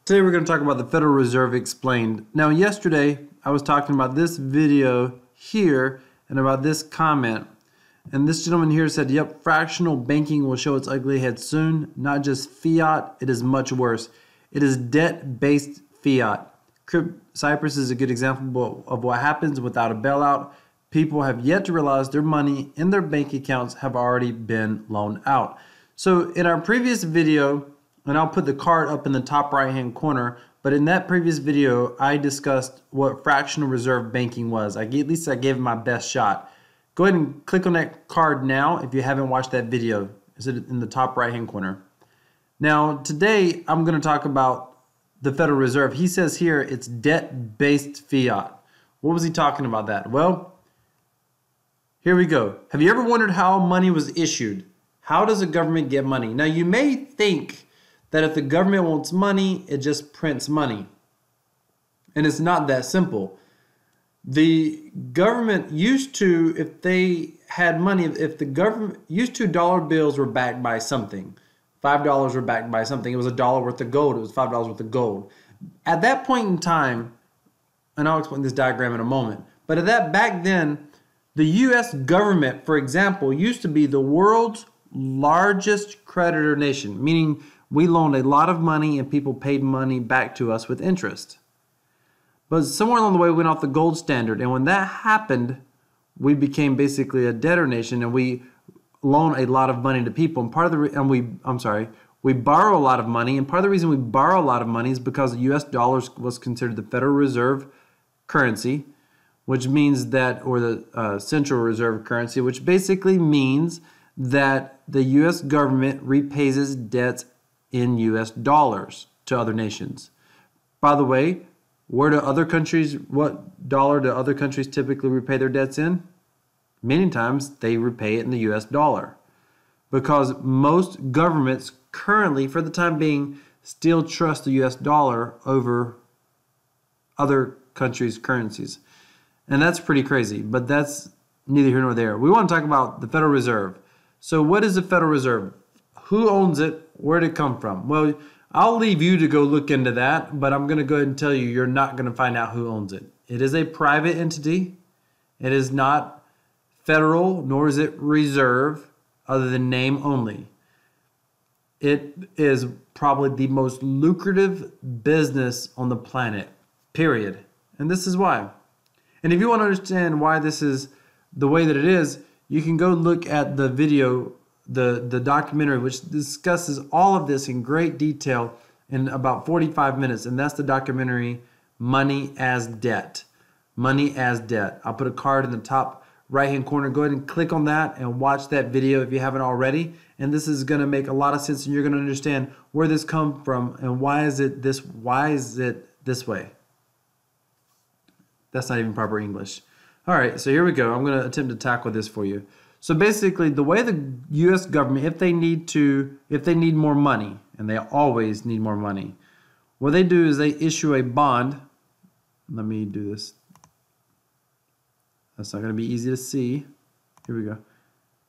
Today we're going to talk about the Federal Reserve Explained. Now yesterday I was talking about this video here and about this comment. And this gentleman here said, yep, fractional banking will show its ugly head soon. Not just fiat, it is much worse. It is debt-based fiat. Cyprus is a good example of what happens without a bailout. People have yet to realize their money in their bank accounts have already been loaned out. So in our previous video, and I'll put the card up in the top right hand corner, but in that previous video I discussed what fractional reserve banking was. At least I gave it my best shot. Go ahead and click on that card now if you haven't watched that video. It's in the top right hand corner. Now today I'm going to talk about the Federal Reserve. He says here it's debt-based fiat. What was he talking about that? Well, here we go. Have you ever wondered how money was issued? How does a government get money? Now you may think that if the government wants money, it just prints money. And it's not that simple. The government used to, if they had money, if the government used to, dollar bills were backed by something. $5 were backed by something. It was $1 worth of gold. It was $5 worth of gold. At that point in time, and I'll explain this diagram in a moment, but at that back then, the U.S. government, for example, used to be the world's largest creditor nation, meaning we loaned a lot of money and people paid money back to us with interest. But somewhere along the way we went off the gold standard, and when that happened, we became basically a debtor nation, and we loan a lot of money to people. And part of the we borrow a lot of money, and part of the reason we borrow a lot of money is because the U.S. dollar was considered the Federal Reserve currency, which means that, or the Central Reserve currency, which basically means that the U.S. government repays its debts in U.S. dollars to other nations. By the way, what dollar do other countries typically repay their debts in? Many times they repay it in the U.S. dollar, because most governments currently, for the time being, still trust the U.S. dollar over other countries' currencies. And that's pretty crazy, but that's neither here nor there. We want to talk about the Federal Reserve. So what is the Federal Reserve? Who owns it? Where did it come from? Well, I'll leave you to go look into that, but I'm going to go ahead and tell you, you're not going to find out who owns it. It is a private entity. It is not federal, nor is it reserve, other than name only. It is probably the most lucrative business on the planet, period. And this is why. And if you want to understand why this is the way that it is, you can go look at the video, the documentary, which discusses all of this in great detail in about 45 minutes. And that's the documentary Money as Debt. Money as Debt. I'll put a card in the top right-hand corner. Go ahead and click on that and watch that video if you haven't already. And this is going to make a lot of sense, and you're going to understand where this comes from and why is it this way. That's not even proper English. All right, so here we go. I'm going to attempt to tackle this for you. So basically, the way the U.S. government, if they need more money, and they always need more money, what they do is they issue a bond. Let me do this. That's not going to be easy to see. Here we go.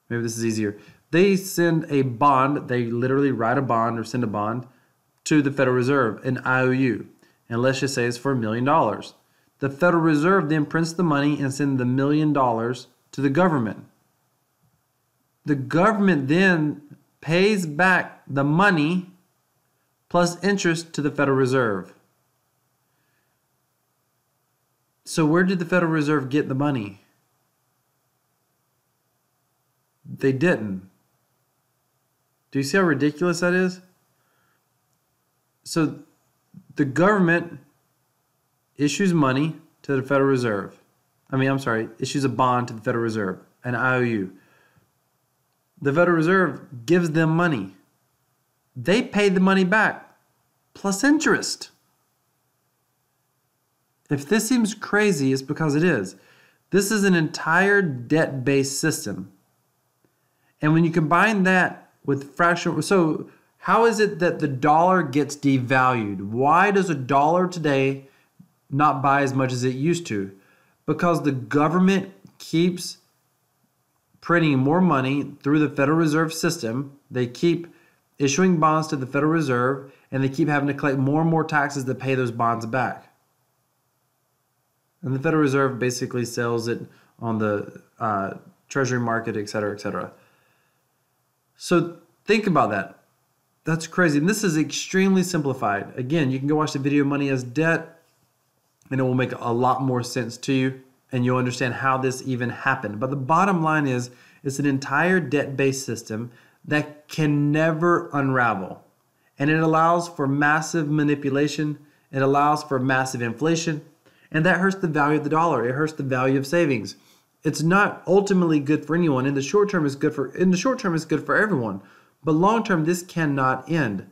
Maybe this is easier. They send a bond. They literally write a bond or send a bond to the Federal Reserve, an IOU. And let's just say it's for $1 million. The Federal Reserve then prints the money and sends the $1 million to the government. The government then pays back the money plus interest to the Federal Reserve. So where did the Federal Reserve get the money? They didn't. Do you see how ridiculous that is? So the government issues money to the Federal Reserve. Issues a bond to the Federal Reserve, an IOU. The Federal Reserve gives them money. They pay the money back, plus interest. If this seems crazy, it's because it is. This is an entire debt-based system. And when you combine that with fractional, so how is it that the dollar gets devalued? Why does a dollar today not buy as much as it used to? Because the government keeps printing more money through the Federal Reserve system. They keep issuing bonds to the Federal Reserve, and they keep having to collect more and more taxes to pay those bonds back. And the Federal Reserve basically sells it on the treasury market, et cetera, et cetera. So think about that. That's crazy. And this is extremely simplified. Again, you can go watch the video Money as Debt, and it will make a lot more sense to you, and you'll understand how this even happened. But the bottom line is, it's an entire debt-based system that can never unravel. And it allows for massive manipulation. It allows for massive inflation. And that hurts the value of the dollar. It hurts the value of savings. It's not ultimately good for anyone. In the short term, it's good for everyone. But long term, this cannot end.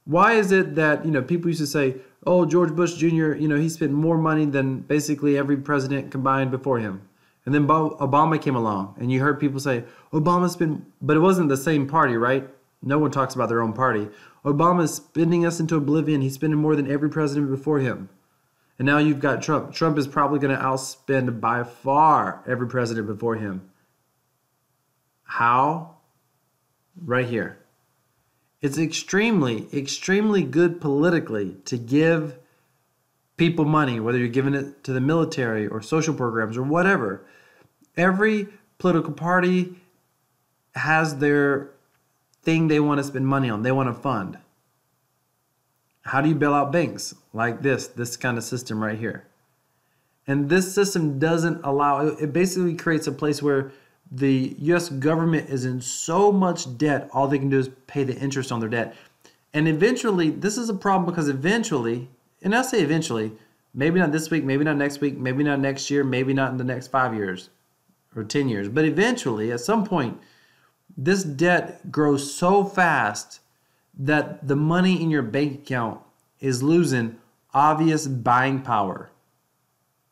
Why is it that, people used to say, oh, George Bush Jr., he spent more money than basically every president combined before him. And then Obama came along, and you heard people say, Obama spent, but it wasn't the same party, right? No one talks about their own party. Obama is spending us into oblivion. He's spending more than every president before him. And now you've got Trump. Trump is probably going to outspend by far every president before him. How? Right here. It's extremely, extremely good politically to give people money, whether you're giving it to the military or social programs or whatever. Every political party has their thing they want to spend money on. They want to fund. How do you bail out banks? Like this kind of system right here. And this system doesn't allow, it basically creates a place where the U.S. government is in so much debt, all they can do is pay the interest on their debt. And eventually, this is a problem because eventually, and I say eventually, maybe not this week, maybe not next week, maybe not next year, maybe not in the next 5 years or 10 years, but eventually, at some point, this debt grows so fast that the money in your bank account is losing obvious buying power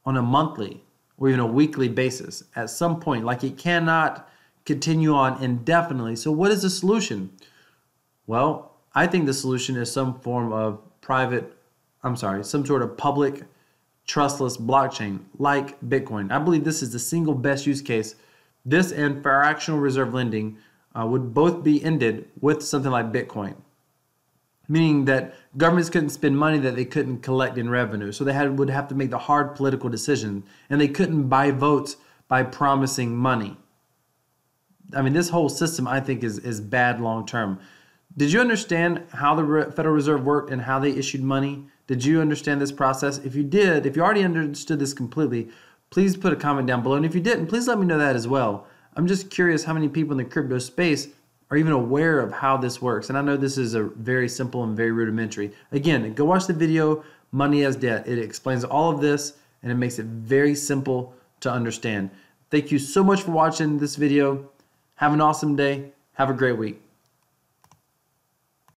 on a monthly or even a weekly basis at some point. Like, it cannot continue on indefinitely. So what is the solution? Well, I think the solution is some form of some sort of public trustless blockchain like Bitcoin. I believe this is the single best use case. This and fractional reserve lending would both be ended with something like Bitcoin. Meaning that governments couldn't spend money that they couldn't collect in revenue. So they would have to make the hard political decision. And they couldn't buy votes by promising money. I mean, this whole system, I think, is bad long term. Did you understand how the Federal Reserve worked and how they issued money? Did you understand this process? If you did, if you already understood this completely, please put a comment down below. And if you didn't, please let me know that as well. I'm just curious how many people in the crypto space are even aware of how this works. And I know this is a very simple and very rudimentary. Again, go watch the video, Money as Debt. It explains all of this and it makes it very simple to understand. Thank you so much for watching this video. Have an awesome day. Have a great week.